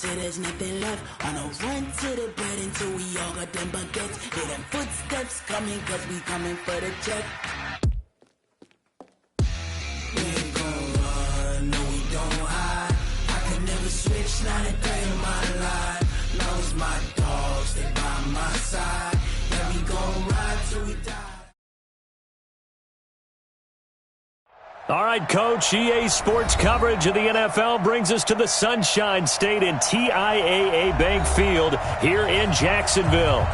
There's nothing left. On a run to the bed until we all got them baguettes. Hear them footsteps coming, cause we coming for the check. We ain't gon' run, no we don't hide. I can never switch, not a day in my life. Long as my dogs, they by my side. Yeah, we gon' ride till we die. All right, Coach, EA Sports coverage of the NFL brings us to the Sunshine State in TIAA Bank Field here in Jacksonville.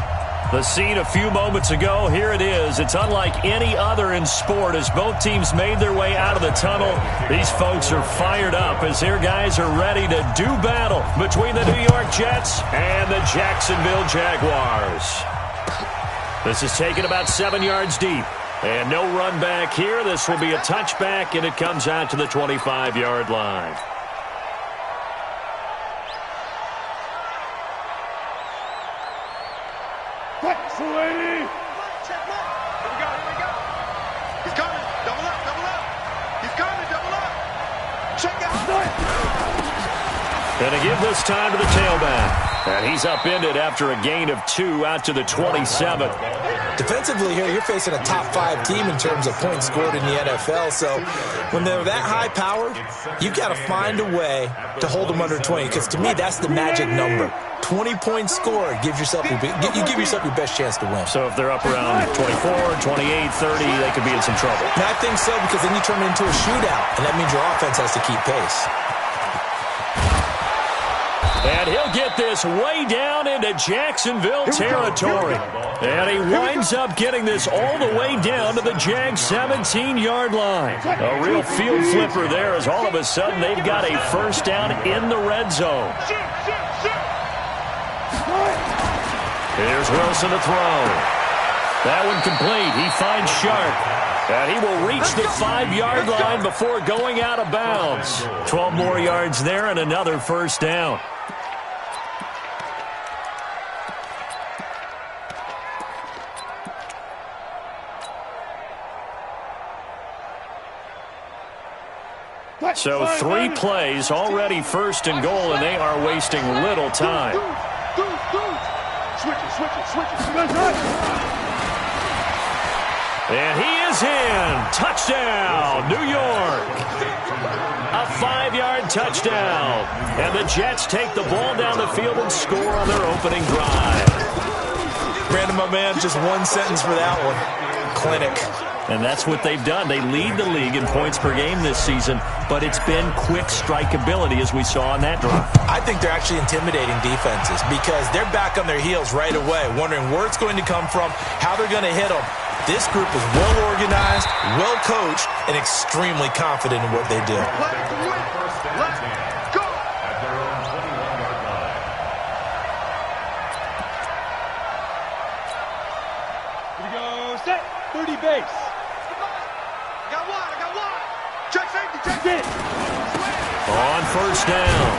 The scene a few moments ago, here it is. It's unlike any other in sport as both teams made their way out of the tunnel. These folks are fired up as their guys are ready to do battle between the New York Jets and the Jacksonville Jaguars. This is taken about 7 yards deep. And no run back here. This will be a touchback, and it comes out to the 25-yard line. Here we go. He's coming. Double up. He's coming. Double up. Check out. And to give this time to the tailback. And he's upended after a gain of 2 out to the 27. Defensively here, you're facing a top-5 team in terms of points scored in the NFL. So when they're that high power, you've got to find a way to hold them under 20. Because to me, that's the magic number. 20 points scored gives yourself you give yourself your best chance to win. So if they're up around 24, 28, 30, they could be in some trouble. And I think so, because then you turn it into a shootout, and that means your offense has to keep pace. And he'll get this way down into Jacksonville territory. And he winds up getting this all the way down to the Jags 17-yard line. A real field flipper there as all of a sudden they've got a first down in the red zone. Here's Wilson to throw. That one complete. He finds Sharp. And he will reach the 5-yard line before going out of bounds. 12 more yards there and another first down. So 3 plays, already first and goal, and they are wasting little time. Switch it. And he is in. Touchdown, New York. A 5-yard touchdown. And the Jets take the ball down the field and score on their opening drive. Brandon, my man, just one sentence for that one. Clinic. And that's what they've done. They lead the league in points per game this season, but it's been quick strikeability as we saw on that drive. I think they're actually intimidating defenses because they're back on their heels right away, wondering where it's going to come from, how they're going to hit them. This group is well organized, well coached, and extremely confident in what they do. Let's go. At their own 21-yard line. Here we go. Set. 30 base. I got one. Check safety. On first down,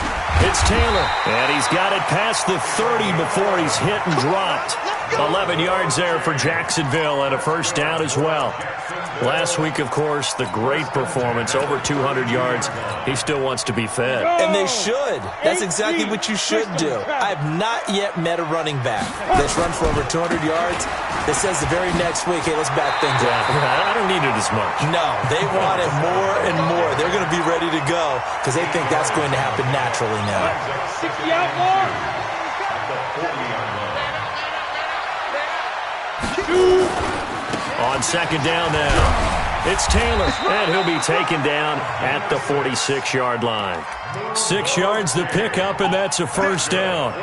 it's Taylor, and he's got it past the 30 before he's hit and dropped. 11 yards there for Jacksonville and a first down as well. Last week, of course, the great performance, over 200 yards. He still wants to be fed. And they should. That's exactly what you should do. I have not yet met a running back that's run for over 200 yards that says the very next week, hey, let's back things up. I don't need it as much. No, they want it more and more. They're going to be ready to go because they think that's going to happen naturally now. 60 out more. On second down now, it's Taylor, and he'll be taken down at the 46-yard line. 6 yards the pickup, and that's a first down.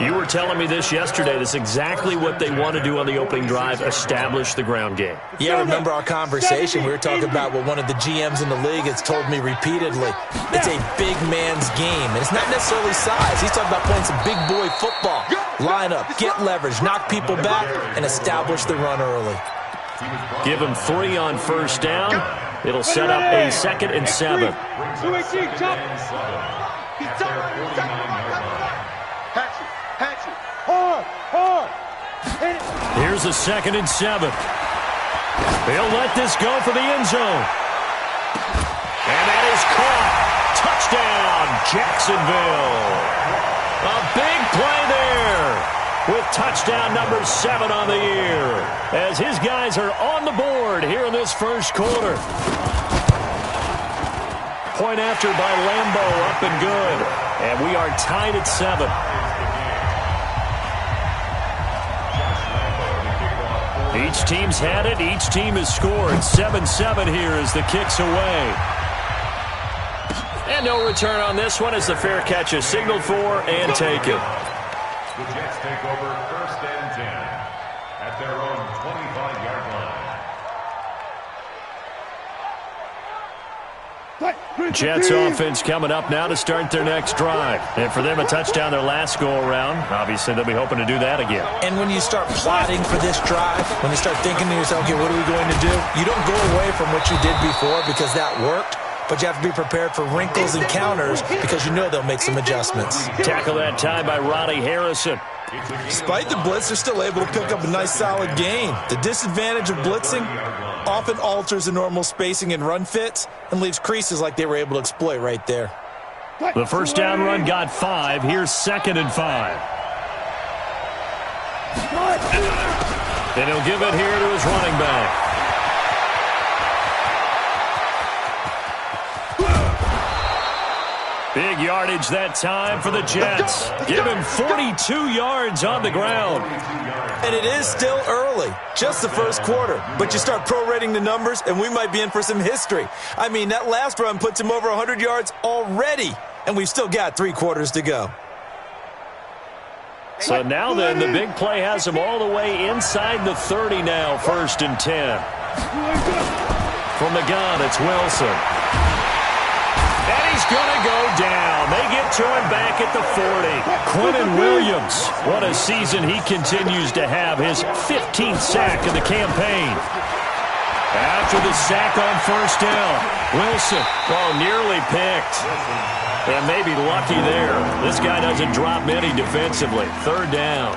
You were telling me this yesterday. That's exactly what they want to do on the opening drive, establish the ground game. Yeah, remember our conversation. We were talking about what one of the GMs in the league has told me repeatedly. It's a big man's game, and it's not necessarily size. He's talking about playing some big boy football. Line up, get leverage, knock people back, and establish the run early. Give him 3 on first down. It'll set up a 2nd and 7. 218, jump. Hard. Here's a 2nd and 7. He'll let this go for the end zone. And that is caught. Touchdown, Jacksonville. with touchdown number 7 on the year, as his guys are on the board here in this first quarter. Point after by Lambo, up and good. And we are tied at 7. Each team's had it. Each team has scored. 7-7 here as the kick's away. And no return on this one as the fair catch is signaled for and taken. The Jets take over 1st and 10 at their own 25-yard line. Jets offense coming up now to start their next drive. And for them, a touchdown their last go-around. Obviously, they'll be hoping to do that again. And when you start plotting for this drive, when you start thinking to yourself, okay, what are we going to do? You don't go away from what you did before because that worked. But you have to be prepared for wrinkles and counters because you know they'll make some adjustments. Tackle that time by Ronnie Harrison. Despite the blitz, they're still able to pick up a nice, solid gain. The disadvantage of blitzing often alters the normal spacing and run fits and leaves creases like they were able to exploit right there. The first down run got 5. Here's 2nd and 5. And he'll give it here to his running back. Big yardage that time for the Jets. Give him 42 yards on the ground. And it is still early, just the first quarter. But you start prorating the numbers, and we might be in for some history. I mean, that last run puts him over 100 yards already, and we've still got 3 quarters to go. So now then, the big play has him all the way inside the 30 now, 1st and 10. From the gun, it's Wilson. And he's going to go down. They get to him back at the 40. Quinnen Williams, what a season he continues to have. His 15th sack of the campaign. After the sack on 1st down, Wilson, nearly picked. And maybe lucky there. This guy doesn't drop many defensively. 3rd down.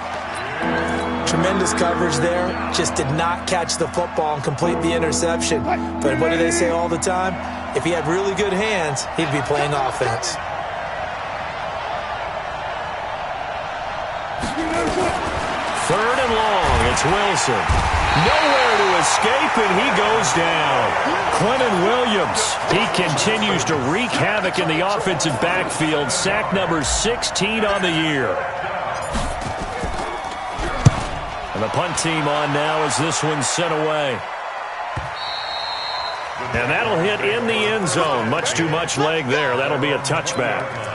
Tremendous coverage there. Just did not catch the football and complete the interception. But what do they say all the time? If he had really good hands, he'd be playing offense. 3rd and long. It's Wilson. Nowhere to escape, and he goes down. Quinnen Williams, he continues to wreak havoc in the offensive backfield. Sack number 16 on the year. And the punt team on now as this one's sent away. And that'll hit in the end zone. Much too much leg there. That'll be a touchback.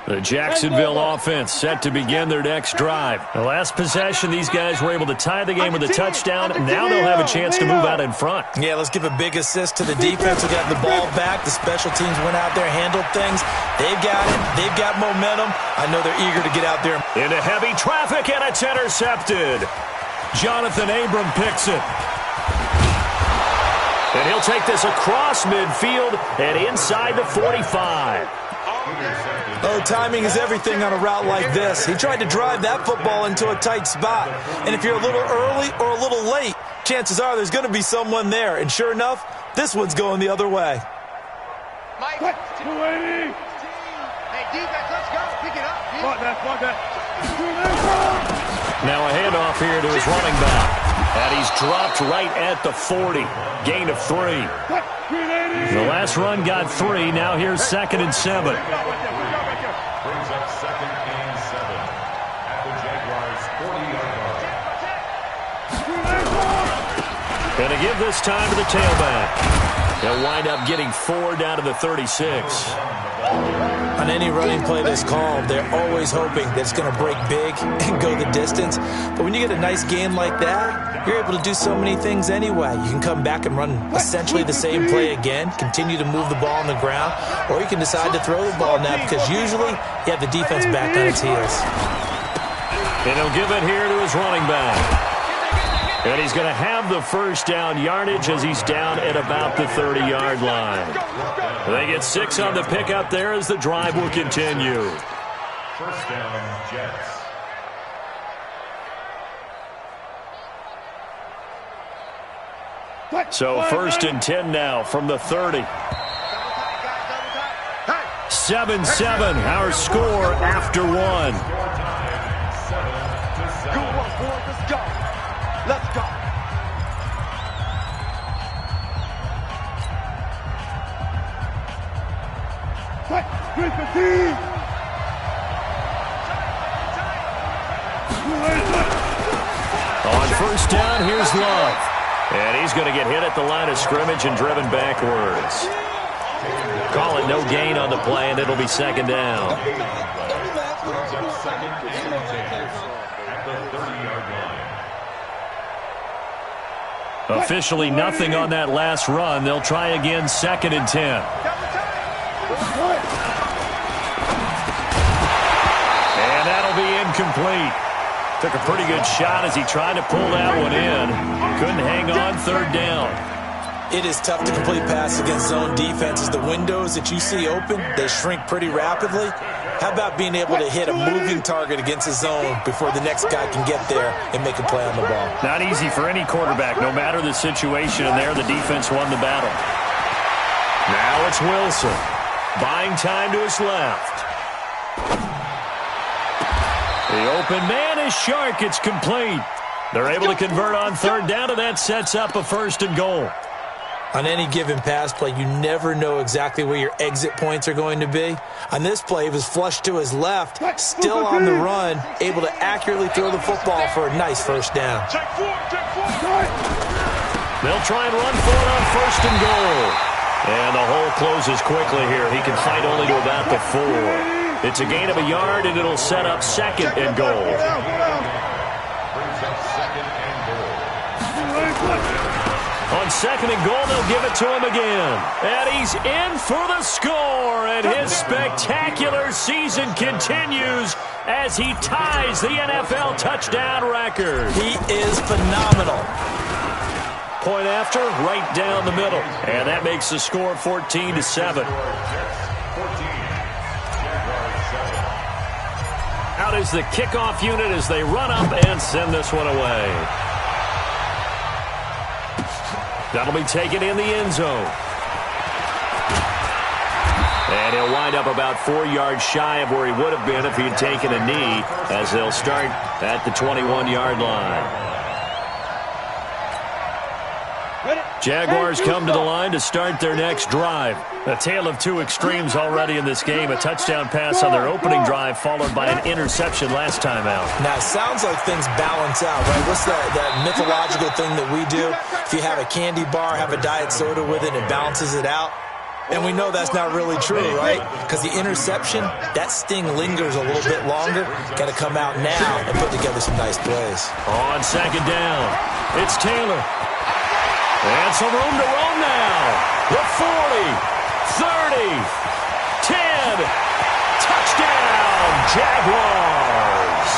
The Jacksonville offense set to begin their next drive. The last possession, these guys were able to tie the game with a touchdown. Now they'll have a chance to move out in front. Yeah, let's give a big assist to the defense who got the ball back. The special teams went out there, handled things. They've got it. They've got momentum. I know they're eager to get out there. Into heavy traffic, and it's intercepted. Jonathan Abram picks it. And he'll take this across midfield and inside the 45. Oh, timing is everything on a route like this. He tried to drive that football into a tight spot. And if you're a little early or a little late, chances are there's going to be someone there. And sure enough, this one's going the other way. Mike, 280. Hey, defense, let's go. Pick it up. Now a handoff here to his running back. And he's dropped right at the 40. Gain of 3. The last run got 3. Now here's 2nd and 7. Brings up 2nd and 7 at the Jaguars' 40-yard line. Going to give this time to the tailback. They'll wind up getting 4 down to the 36. On any running play that's called, they're always hoping that it's going to break big and go the distance. But when you get a nice gain like that, you're able to do so many things anyway. You can come back and run essentially the same play again, continue to move the ball on the ground, or you can decide to throw the ball now because usually you have the defense back on its heels. And he'll give it here to his running back. And he's going to have the first down yardage as he's down at about the 30-yard line. They get 6 on the pickup there as the drive will continue. 1st down, Jets. So 1st and 10 now from the 30. 7-7, our score after one. Good one, boys. Let's go. Let's go. On 1st down, here's Love. And he's going to get hit at the line of scrimmage and driven backwards. Call it no gain on the play, and it'll be 2nd down. Officially nothing on that last run. They'll try again 2nd and 10. And that'll be incomplete. Took a pretty good shot as he tried to pull that one in. Couldn't hang on 3rd down. It is tough to complete pass against zone defenses. The windows that you see open, they shrink pretty rapidly. How about being able to hit a moving target against a zone before the next guy can get there and make a play on the ball? Not easy for any quarterback, no matter the situation, and there the defense won the battle. Now it's Wilson. Buying time to his left. The open man is Shark. It's complete. They're able to convert on 3rd down, and that sets up a 1st and goal. On any given pass play, you never know exactly where your exit points are going to be. On this play, he was flushed to his left, still on the run, able to accurately throw the football for a nice 1st down. They'll try and run for it on 1st and goal. And the hole closes quickly here. He can fight only to about the 4. It's a gain of a yard, and it'll set up 2nd and goal. On 2nd and goal, they'll give it to him again. And he's in for the score. And his spectacular season continues as he ties the NFL touchdown record. He is phenomenal. Point after, right down the middle. And that makes the score 14-7. Out is the kickoff unit as they run up and send this one away. That'll be taken in the end zone. And he'll wind up about 4 yards shy of where he would have been if he had taken a knee, as they'll start at the 21-yard line. Jaguars come to the line to start their next drive. A tale of two extremes already in this game. A touchdown pass on their opening drive followed by an interception last time out. Now, it sounds like things balance out, right? What's that mythological thing that we do? If you have a candy bar, have a diet soda with it, it balances it out. And we know that's not really true, right? Because the interception, that sting lingers a little bit longer. Got to come out now and put together some nice plays. On 2nd down, it's Taylor. And some room to roam now. The 40, 30, 10. Touchdown, Jaguars.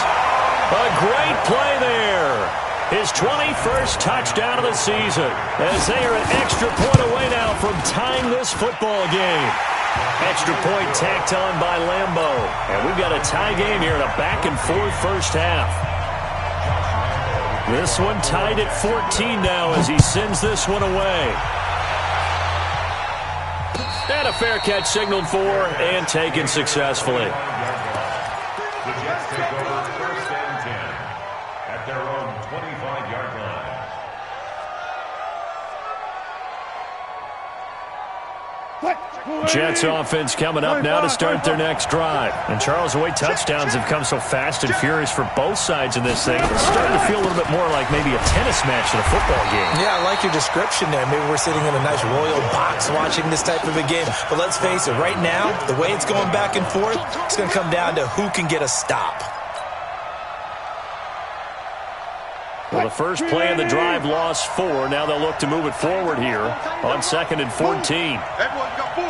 A great play there. His 21st touchdown of the season, as they are an extra point away now from tying this football game. Extra point tacked on by Lambeau. And we've got a tie game here in a back-and-forth first half. This one tied at 14 now as he sends this one away. And a fair catch signaled for and taken successfully. The Jets take over 1st and 10 at their own 25-yard line. Jets offense coming up now to start their next drive. And Charles, the way touchdowns have come so fast and furious for both sides in this thing, it's starting to feel a little bit more like maybe a tennis match than a football game. Yeah, I like your description there. Maybe we're sitting in a nice royal box watching this type of a game. But let's face it, right now, the way it's going back and forth, it's going to come down to who can get a stop. Well, the first play of the drive lost 4. Now they'll look to move it forward here on 2nd and 14. Everyone got 4.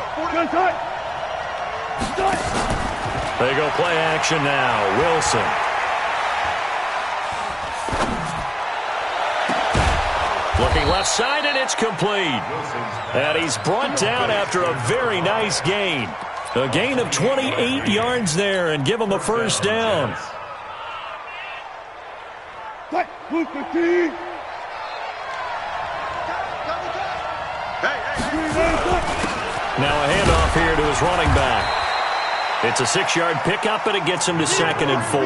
They go play action now. Wilson. Looking left side, and it's complete. And he's brought down after a very nice gain. A gain of 28 yards there and give him a first down. Now a handoff here to his running back. It's a 6-yard pickup, and it gets him to 2nd and 4.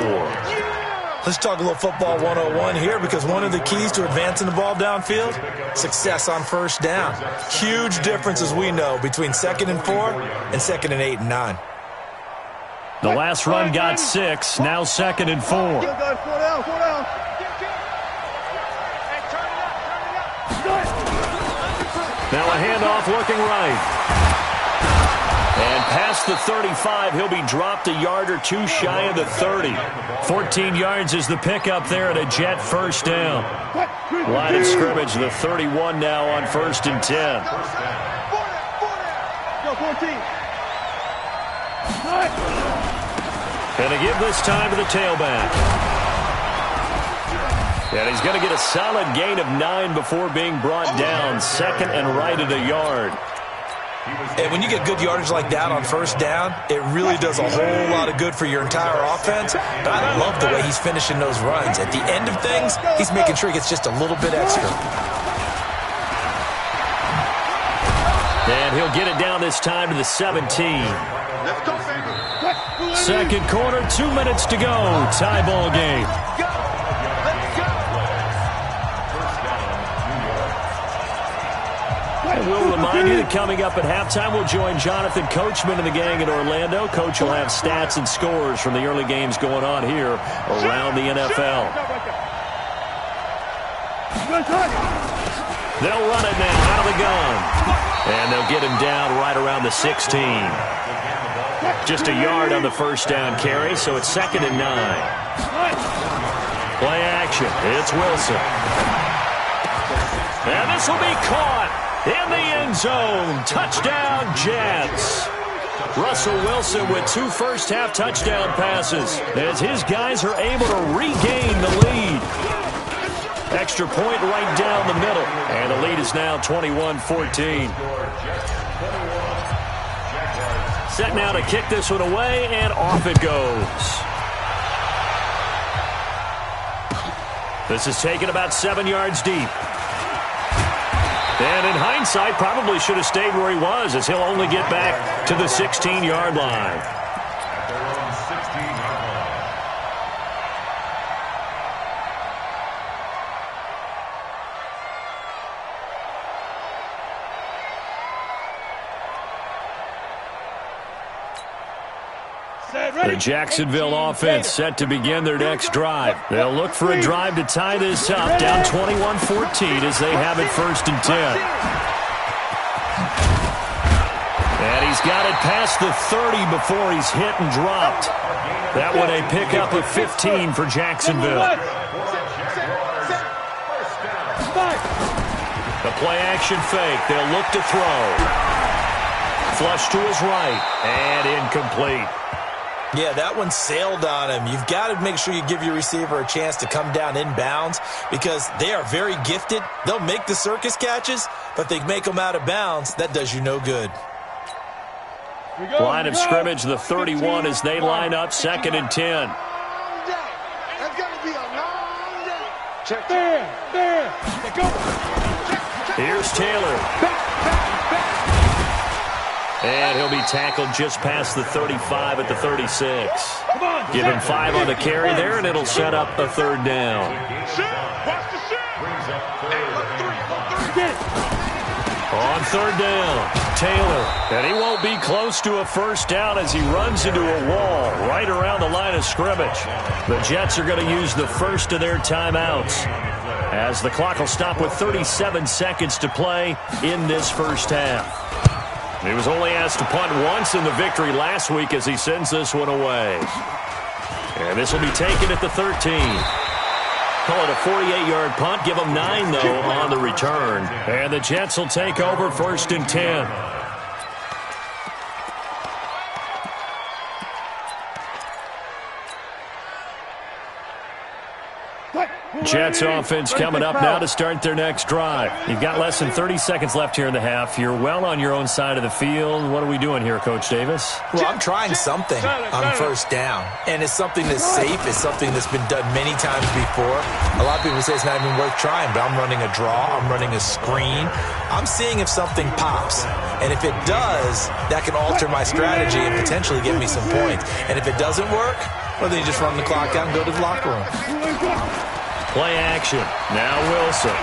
Let's talk a little football 101 here, because one of the keys to advancing the ball downfield, success on first down. Huge difference, as we know, between 2nd and 4 and 2nd and 8 and 9. The last run got 6, now 2nd and 4. Now a handoff looking right. And past the 35, he'll be dropped a yard or two shy of the 30. 14 yards is the pickup there at a Jet first down. Line of scrimmage, the 31 now on 1st and 10. And to give this time to the tailback. And he's going to get a solid gain of 9 before being brought down. 2nd and right at a yard. And when you get good yardage like that on first down, it really does a whole lot of good for your entire offense. But I love the way he's finishing those runs. At the end of things, he's making sure he gets just a little bit extra. And he'll get it down this time to the 17. Second quarter, 2 minutes to go. Tie ball game. And we'll remind you that coming up at halftime, we'll join Jonathan Coachman and the gang in Orlando. Coach will have stats and scores from the early games going on here around the NFL. They'll run it now out of the gun. And they'll get him down right around the 16. Just a yard on the first down carry, so it's 2nd and 9. Play action. It's Wilson. And this will be caught in the end zone. Touchdown, Jets. Russell Wilson with 2 first-half touchdown passes as his guys are able to regain the lead. Extra point right down the middle. And the lead is now 21-14. Set now to kick this one away, and off it goes. This is taken about 7 yards deep. And in hindsight, probably should have stayed where he was, as he'll only get back to the 16-yard line. The Jacksonville offense set to begin their next drive. They'll look for a drive to tie this up, down 21-14 as they have it 1st and 10. And he's got it past the 30 before he's hit and dropped. That one a pickup of 15 for Jacksonville. The play action fake. They'll look to throw. Flush to his right and incomplete. Yeah, that one sailed on him. You've got to make sure you give your receiver a chance to come down inbounds because they are very gifted. They'll make the circus catches, but they make them out of bounds. That does you no good. Line of scrimmage, the 31 as they line up 2nd and 10. That's going to be a long day. Check. Go. Here's Taylor. And he'll be tackled just past the 35 at the 36. Give him 5 on the carry there, and it'll set up a 3rd down. On 3rd down, Taylor. And he won't be close to a 1st down as he runs into a wall right around the line of scrimmage. The Jets are going to use the first of their timeouts as the clock will stop with 37 seconds to play in this first half. He was only asked to punt once in the victory last week as he sends this one away. And this will be taken at the 13. Call it a 48-yard punt. Give them 9, though, on the return. And the Jets will take over 1st and 10. Jets offense coming up now to start their next drive. You've got less than 30 seconds left here in the half. You're well on your own side of the field. What are we doing here, Coach Davis? Well, I'm trying something on first down, and it's something that's safe. It's something that's been done many times before. A lot of people say it's not even worth trying, but I'm running a draw. I'm running a screen. I'm seeing if something pops, and if it does, that can alter my strategy and potentially get me some points. And if it doesn't work, well, then you just run the clock out and go to the locker room. Play action. Now Wilson.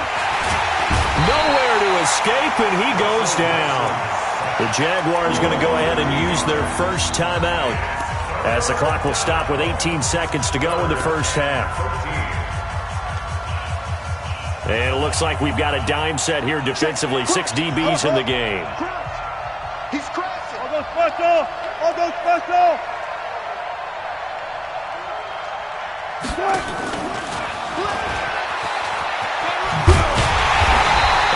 Nowhere to escape, and he goes down. The Jaguars going to go ahead and use their first timeout as the clock will stop with 18 seconds to go in the first half. And it looks like we've got a dime set here defensively. 6 DBs in the game. He's crashing. All those special. All those special.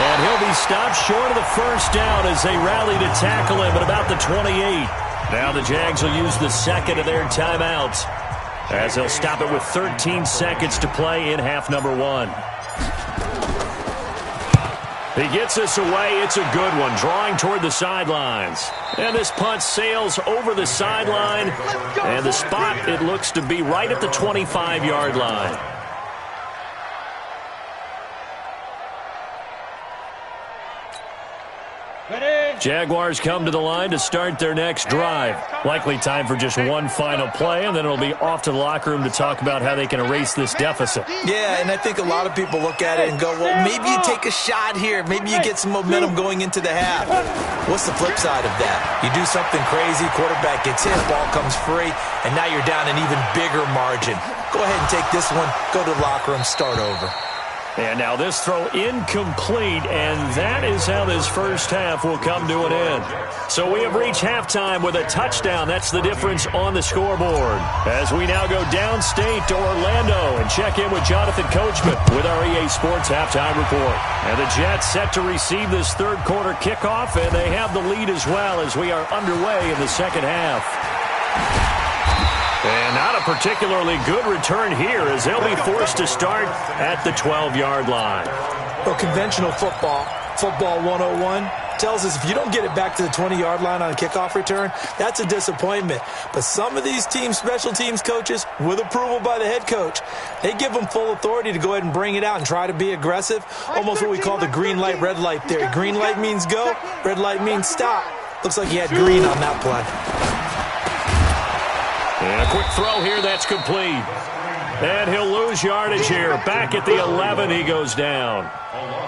And he'll be stopped short of the first down as they rally to tackle him at about the 28. Now the Jags will use the second of their timeouts as they'll stop it with 13 seconds to play in half number 1. He gets this away. It's a good one, drawing toward the sidelines. And this punt sails over the sideline. And the spot, it looks to be right at the 25-yard line. Jaguars come to the line to start their next drive. Likely time for just one final play, and then it'll be off to the locker room to talk about how they can erase this deficit. Yeah, and I think a lot of people look at it and go, well, maybe you take a shot here. Maybe you get some momentum going into the half. What's the flip side of that? You do something crazy, quarterback gets hit, ball comes free, and now you're down an even bigger margin. Go ahead and take this one, go to the locker room, start over. And now this throw incomplete, and that is how this first half will come to an end. So we have reached halftime with a touchdown. That's the difference on the scoreboard. As we now go downstate to Orlando and check in with Jonathan Coachman with our EA Sports Halftime Report. And the Jets set to receive this third quarter kickoff, and they have the lead as well as we are underway in the second half. And not a particularly good return here as they'll be forced to start at the 12-yard line. Well, conventional football 101, tells us if you don't get it back to the 20-yard line on a kickoff return, that's a disappointment. But some of these teams, special teams coaches, with approval by the head coach, they give them full authority to go ahead and bring it out and try to be aggressive, almost what we call the green light, red light theory. Green light means go, red light means stop. Looks like he had green on that play. And a quick throw here, that's complete. And he'll lose yardage here. Back at the 11, he goes down.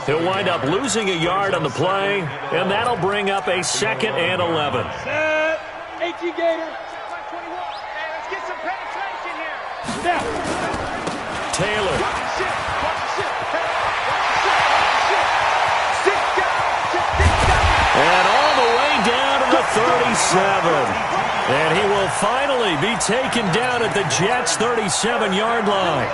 He'll wind up losing a yard on the play, and that'll bring up a 2nd and 11. Set. Gator. Let's get some penetration here. Taylor. And all the way down to the 37. And he will finally be taken down at the Jets' 37-yard line.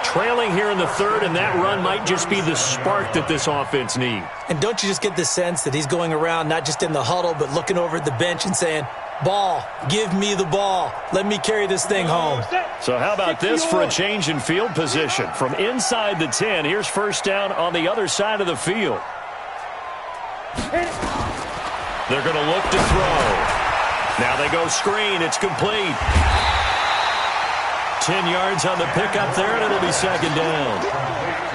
Trailing here in the third, and that run might just be the spark that this offense needs. And don't you just get the sense that he's going around not just in the huddle, but looking over at the bench and saying, ball, give me the ball. Let me carry this thing home. So how about this for a change in field position? From inside the 10, here's first down on the other side of the field. They're going to look to throw. Now they go screen. It's complete. 10 yards on the pickup there, and it'll be second down.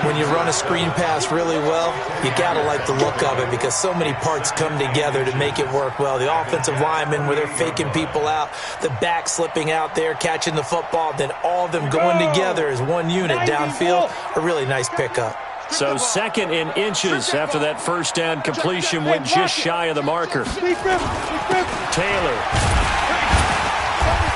When you run a screen pass really well, you got to like the look of it because so many parts come together to make it work well. The offensive linemen, where they're faking people out, the back slipping out there, catching the football, then all of them going together as one unit downfield. A really nice pickup. So 2nd and inches after that first down completion went just shy of the marker. Taylor.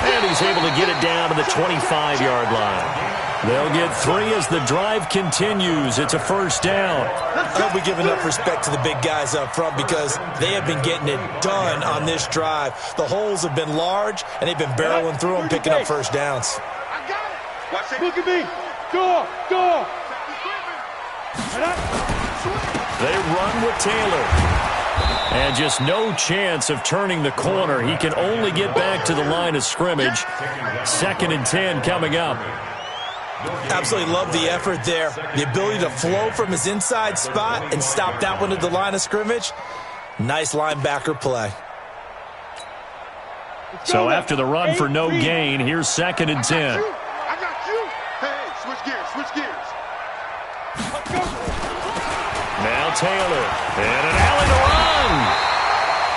And he's able to get it down to the 25-yard line. They'll get 3 as the drive continues. It's a first down. I hope we give enough respect to the big guys up front because they have been getting it done on this drive. The holes have been large, and they've been barreling through them, picking up first downs. I got it. Watch it. Look at me. Go. They run with Taylor. And just no chance of turning the corner. He can only get back to the line of scrimmage. 2nd and 10 coming up. Absolutely love the effort there. The ability to flow from his inside spot and stop that one at the line of scrimmage. Nice linebacker play. So after the run for no gain, here's 2nd and 10. I got you. Hey, switch gears, switch gears. Now Taylor. And an alley to run.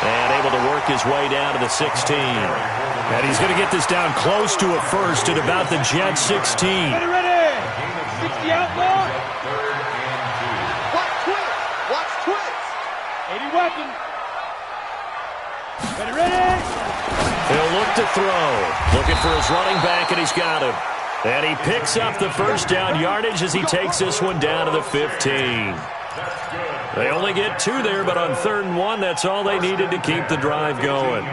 And able to work his way down to the 16. And he's going to get this down close to a first at about the Jets 16. Ready. 60 outlaw. Watch twins. Watch twins. 80 weapon. Ready. He'll look to throw. Looking for his running back, and he's got him. And he picks up the first down yardage as he takes this one down to the 15. They only get 2 there, but on 3rd and 1, that's all they needed to keep the drive going.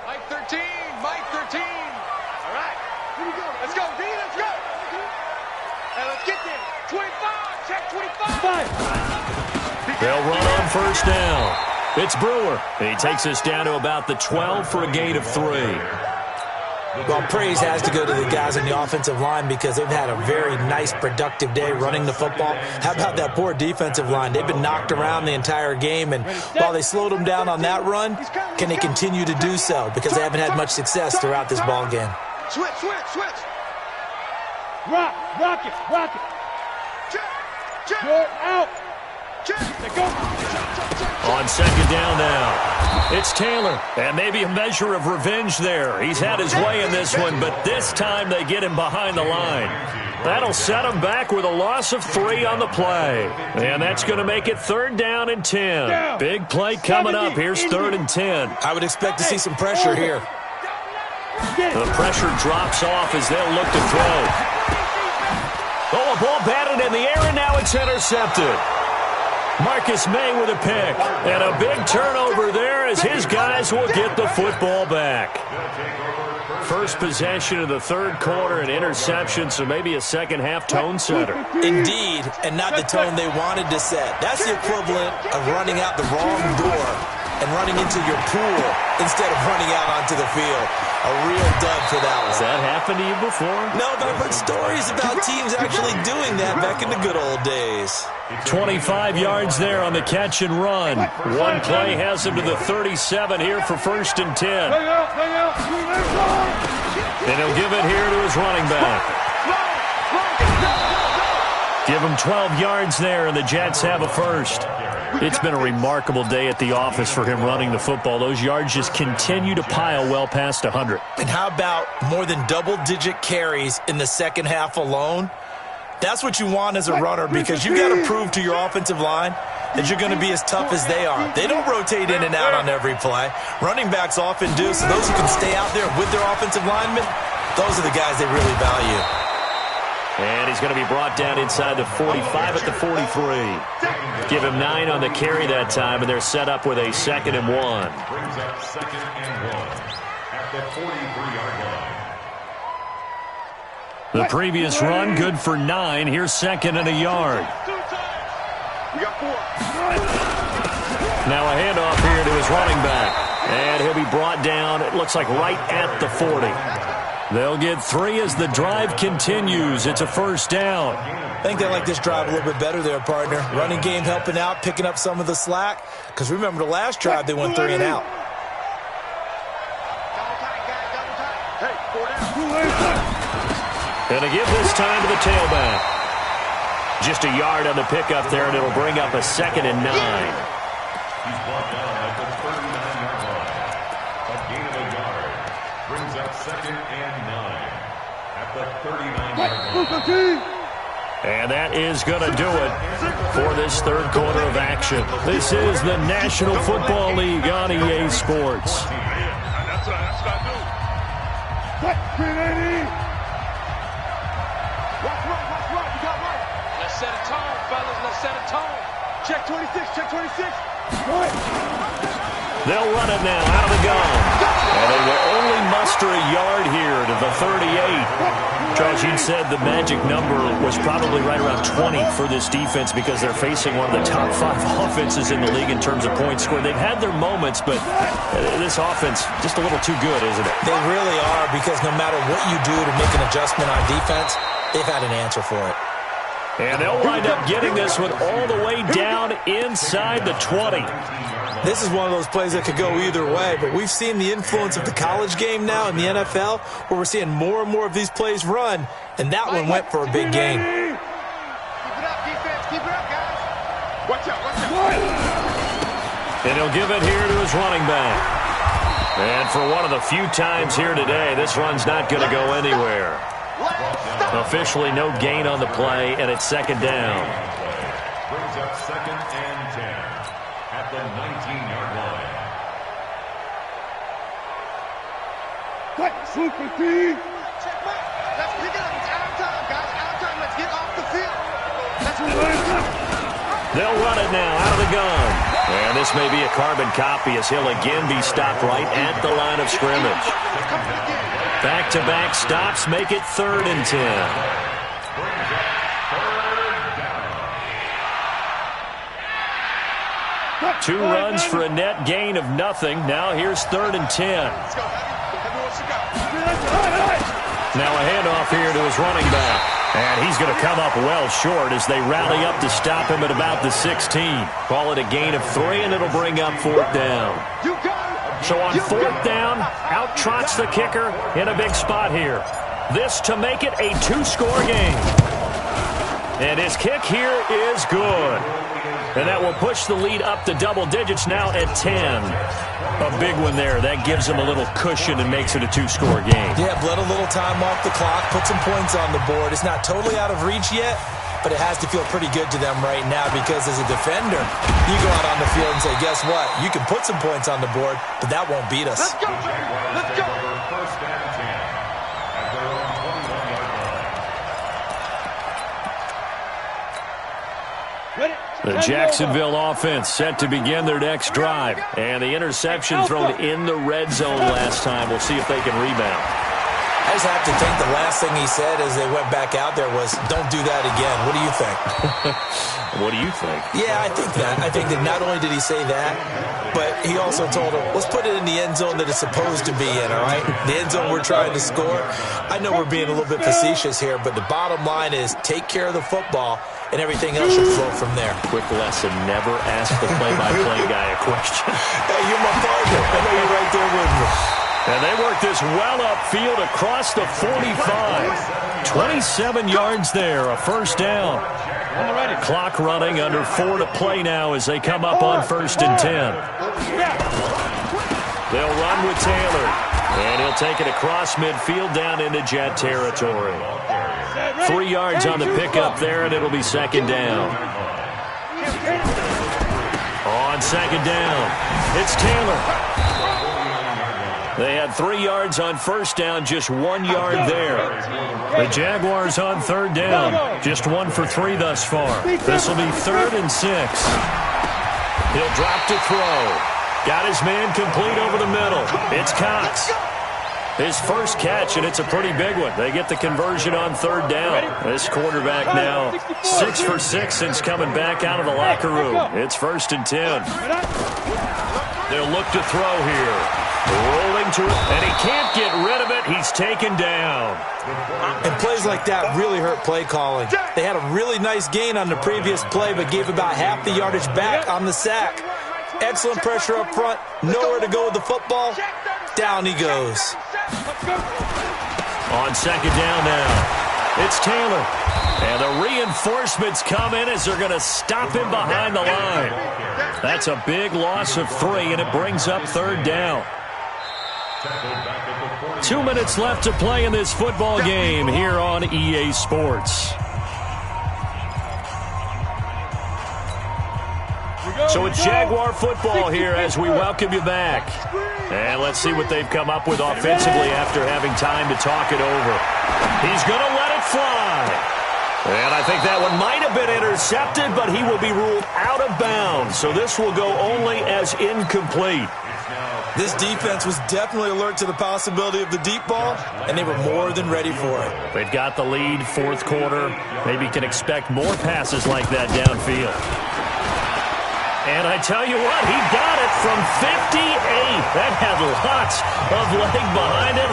Mike 13. Mike 13. All right. Here we go. Let's go, D. Let's go. Hey, let's get there. 25. Check 25. They'll run on first down. It's Brewer. He takes us down to about the 12 for a gain of 3. Well, praise has to go to the guys on the offensive line because they've had a very nice, productive day running the football. How about that poor defensive line? They've been knocked around the entire game, and while they slowed them down on that run, can they continue to do so? Because they haven't had much success throughout this ball game. Switch, switch, switch. Rock it. Check, check, You're out. check. Let go. On 2nd down now, it's Taylor. And maybe a measure of revenge there. He's had his way in this one, but this time they get him behind the line. That'll set him back with a loss of 3 on the play. And that's going to make it 3rd down and 10. Big play coming up. Here's 3rd and 10. I would expect to see some pressure here. The pressure drops off as they'll look to throw. Oh, a ball batted in the air, and now it's intercepted. Marcus May with a pick. And a big turnover there as his guys will get the football back. First possession of the 3rd quarter, an interception, so maybe a second-half tone setter. Indeed, and not the tone they wanted to set. That's the equivalent of running out the wrong door and running into your pool instead of running out onto the field. A real dud for that one. Has that happened to you before? No, but I've heard stories about teams actually doing that back in the good old days. 25 yards there on the catch and run. One play has him to the 37 here for 1st and 10. Hang out. And he'll give it here to his running back. Give him 12 yards there, and the Jets have a first. It's been a remarkable day at the office for him running the football. Those yards just continue to pile well past 100. And how about more than double-digit carries in the second half alone? That's what you want as a runner because you got to prove to your offensive line that you're going to be as tough as they are. They don't rotate in and out on every play. Running backs often do, so those who can stay out there with their offensive linemen, those are the guys they really value. And he's going to be brought down inside the 45 at the 43. Give him 9 on the carry that time, and they're set up with a 2nd and 1. Brings up 2nd and 1 at the 43-yard line. The previous run, good for 9. Here's 2nd and a yard. We got 4. Now a handoff here to his running back. And he'll be brought down, it looks like right at the 40. They'll get 3 as the drive continues. It's a first down. I think they like this drive a little bit better there, partner. Running game helping out, picking up some of the slack. Because remember, the last drive, they went 3 and out. Double tight, guys, double tight. Hey, 4 down. And to give this time to the tailback. Just a yard on the pickup there, and it'll bring up a 2nd and 9. He's brought down at the 39-yard line. A gain of a yard. Brings up 2nd and 9 at the 39-yard line. And that is going to do it for this 3rd quarter of action. This is the National Football League on EA Sports. That's what I do. What? 380. Watch, you got right. Let's set a tone, fellas. Let's set a tone. Check 26. Right. They'll run it now out of the gun. And they will only muster a yard here to the 38. Charles, you said the magic number was probably right around 20 for this defense because they're facing one of the top 5 offenses in the league in terms of points scored. They've had their moments, but this offense just a little too good, isn't it? They really are, because no matter what you do to make an adjustment on defense, they've had an answer for it. And they'll wind up getting this one all the way down inside the 20. This is one of those plays that could go either way, but we've seen the influence of the college game now in the NFL, where we're seeing more and more of these plays run, and that one went for a big gain. Keep it up, defense. Keep it up, guys. Watch out, watch out. And he'll give it here to his running back. And for one of the few times here today, this run's not going to go anywhere. Officially no gain on the play, and it's second down. Brings up second and 10 at the 19-yard line. Cut, super team. Check back. Let's pick it up. It's out of time, guys. Out of time. Let's get off the field. Let's move. They'll run it now out of the gun. And this may be a carbon copy as he'll again be stopped right at the line of scrimmage. Back-to-back stops make it 3rd and 10. Two runs for a net gain of nothing. Now here's 3rd and 10. Let's go, everyone should go. Now a handoff here to his running back. And he's going to come up well short as they rally up to stop him at about the 16. Call it a gain of 3, and it'll bring up 4th down. You got it. So on 4th down, out trots the kicker in a big spot here. This to make it a 2-score game. And his kick here is good. And that will push the lead up to double digits now at 10. A big one there. That gives them a little cushion and makes it a 2-score game. Yeah, let a little time off the clock, put some points on the board. It's not totally out of reach yet, but it has to feel pretty good to them right now because as a defender, you go out on the field and say, guess what? You can put some points on the board, but that won't beat us. Let's go, baby. Let's go. First and 10 at their own 21-yard line. The Jacksonville offense set to begin their next drive. And the interception thrown in the red zone last time. We'll see if they can rebound. I just have to think the last thing he said as they went back out there was, don't do that again. What do you think? What do you think? Yeah, I think that. I think that not only did he say that, but he also told him, let's put it in the end zone that it's supposed to be in, all right? The end zone we're trying to score. I know we're being a little bit facetious here, but the bottom line is take care of the football, and everything else should flow from there. Quick lesson, never ask the play-by-play guy a question. Hey, you're my partner. I know you're right there with me. And they work this well upfield across the 45. 27 yards there, a 1st down. Clock running, under 4 to play now as they come up on 1st and 10. They'll run with Taylor. And he'll take it across midfield down into Jet territory. 3 yards on the pickup there, and it'll be 2nd down. On 2nd down, it's Taylor. They had 3 yards on 1st down, just 1 yard there. The Jaguars on 3rd down, just 1 for 3 thus far. This will be 3rd and 6. He'll drop to throw. Got his man complete over the middle. It's Cox. His first catch, and it's a pretty big one. They get the conversion on 3rd down. This quarterback now 6 for 6 since coming back out of the locker room. It's 1st and 10. They'll look to throw here. Rolling to it, and he can't get rid of it. He's taken down. And plays like that really hurt play calling. They had a really nice gain on the previous play, but gave about half the yardage back on the sack. Excellent pressure up front. Nowhere to go with the football. Down he goes. On 2nd down now, it's Taylor. And the reinforcements come in as they're going to stop him behind the line. That's a big loss of 3, and it brings up 3rd down. 2 minutes left to play in this football game here on EA Sports. So it's Jaguar football here as we welcome you back. And let's see what they've come up with offensively after having time to talk it over. He's going to let it fly. And I think that one might have been intercepted, but he will be ruled out of bounds. So this will go only as incomplete. This defense was definitely alert to the possibility of the deep ball, and they were more than ready for it. They've got the lead, fourth quarter. Maybe can expect more passes like that downfield. And I tell you what, he got it from 58. That had lots of leg behind it.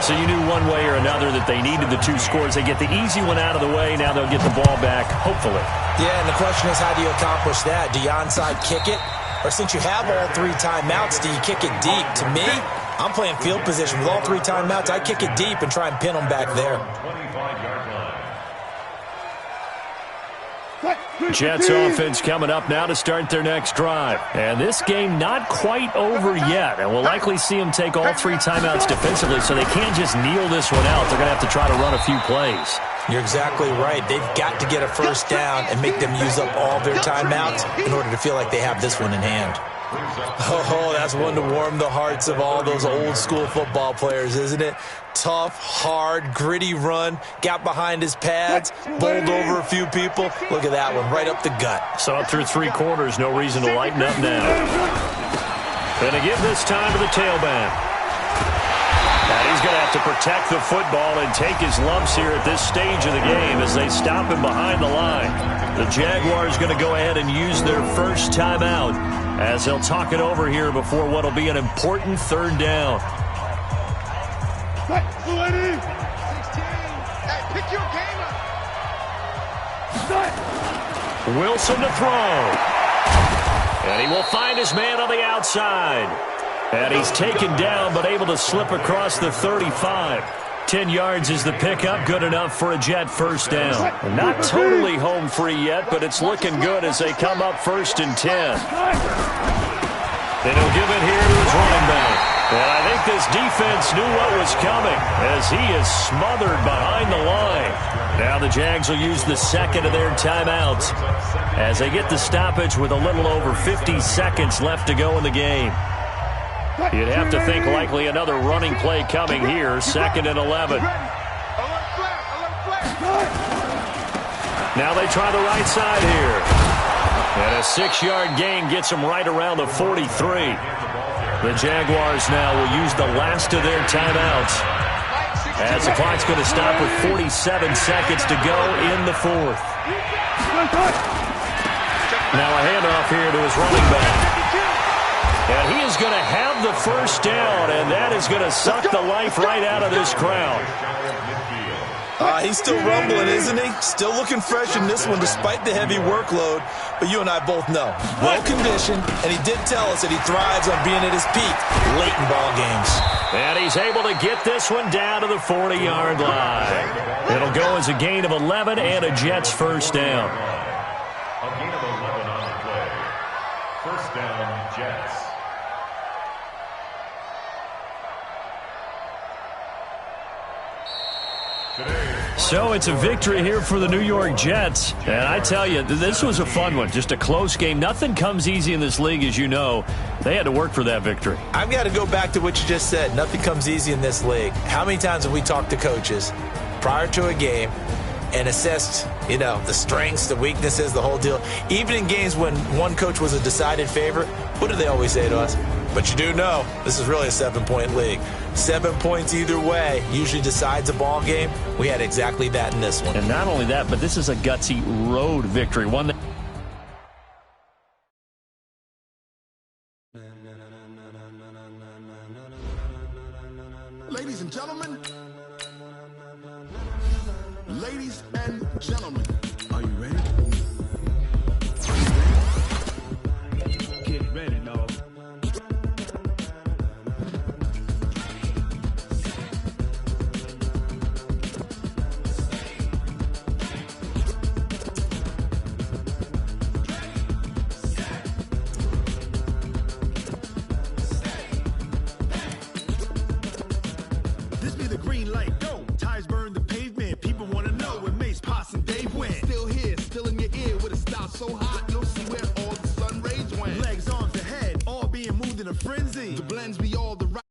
So you knew one way or another that they needed the two scores. They get the easy one out of the way. Now they'll get the ball back, hopefully. Yeah, and the question is, how do you accomplish that? Do you onside kick it? Or since you have all three timeouts, do you kick it deep? To me, I'm playing field position with all three timeouts. I kick it deep and try and pin them back there. Jets offense coming up now to start their next drive. And this game not quite over yet. And we'll likely see them take all three timeouts defensively, so they can't just kneel this one out. They're going to have to try to run a few plays. You're exactly right. They've got to get a first down and make them use up all their timeouts in order to feel like they have this one in hand. Oh, that's one to warm the hearts of all those old school football players, isn't it? Tough, hard, gritty run, got behind his pads, bowled over a few people. Look at that one, right up the gut. So up through three quarters, no reason to lighten up now. Going to give this time to the tailback. And he's going to have to protect the football and take his lumps here at this stage of the game as they stop him behind the line. The Jaguars going to go ahead and use their first timeout as they'll talk it over here before what will be an important third down. 16. Hey, pick your game up. Wilson to throw. And he will find his man on the outside. And he's taken down but able to slip across the 35. 10 yards is the pickup, good enough for a Jet first down. Not totally home free yet, but it's looking good as they come up 1st and 10. Then he'll give it here to his running back. And I think this defense knew what was coming as he is smothered behind the line. Now the Jags will use the second of their timeouts as they get the stoppage with a little over 50 seconds left to go in the game. You'd have to think likely another running play coming here, 2nd and 11. Now they try the right side here. And a 6-yard gain gets them right around the 43. The Jaguars now will use the last of their timeouts as the clock's going to stop with 47 seconds to go in the 4th. Now a handoff here to his running back. And he is going to have the first down, and that is going to suck the life right out of this crowd. He's still rumbling, isn't he? Still looking fresh in this one despite the heavy workload. But you and I both know, well-conditioned, and he did tell us that he thrives on being at his peak late in ball games. And he's able to get this one down to the 40-yard line. It'll go as a gain of 11 and a Jets first down. A gain of 11 on the play. First down, Jets. So it's a victory here for the New York Jets. And I tell you, this was a fun one. Just a close game. Nothing comes easy in this league, as you know. They had to work for that victory. I've got to go back to what you just said. Nothing comes easy in this league. How many times have we talked to coaches prior to a game and assessed, the strengths, the weaknesses, the whole deal? Even in games when one coach was a decided favorite, what do they always say to us? But you do know this is really a 7-point league. 7 points either way usually decides a ball game. We had exactly that in this one. And not only that, but this is a gutsy road victory. One that Ladies and gentlemen. Ladies and gentlemen. Are you ready? Get ready, dog. This be the green light, go. Tires burn the pavement. People want to know where Mace, Potts, and Dave went. Still here, still in your ear with a style so hot. You'll see where all the sun rays went. Legs, arms, and head, all being moved in a frenzy. The blends be all the right.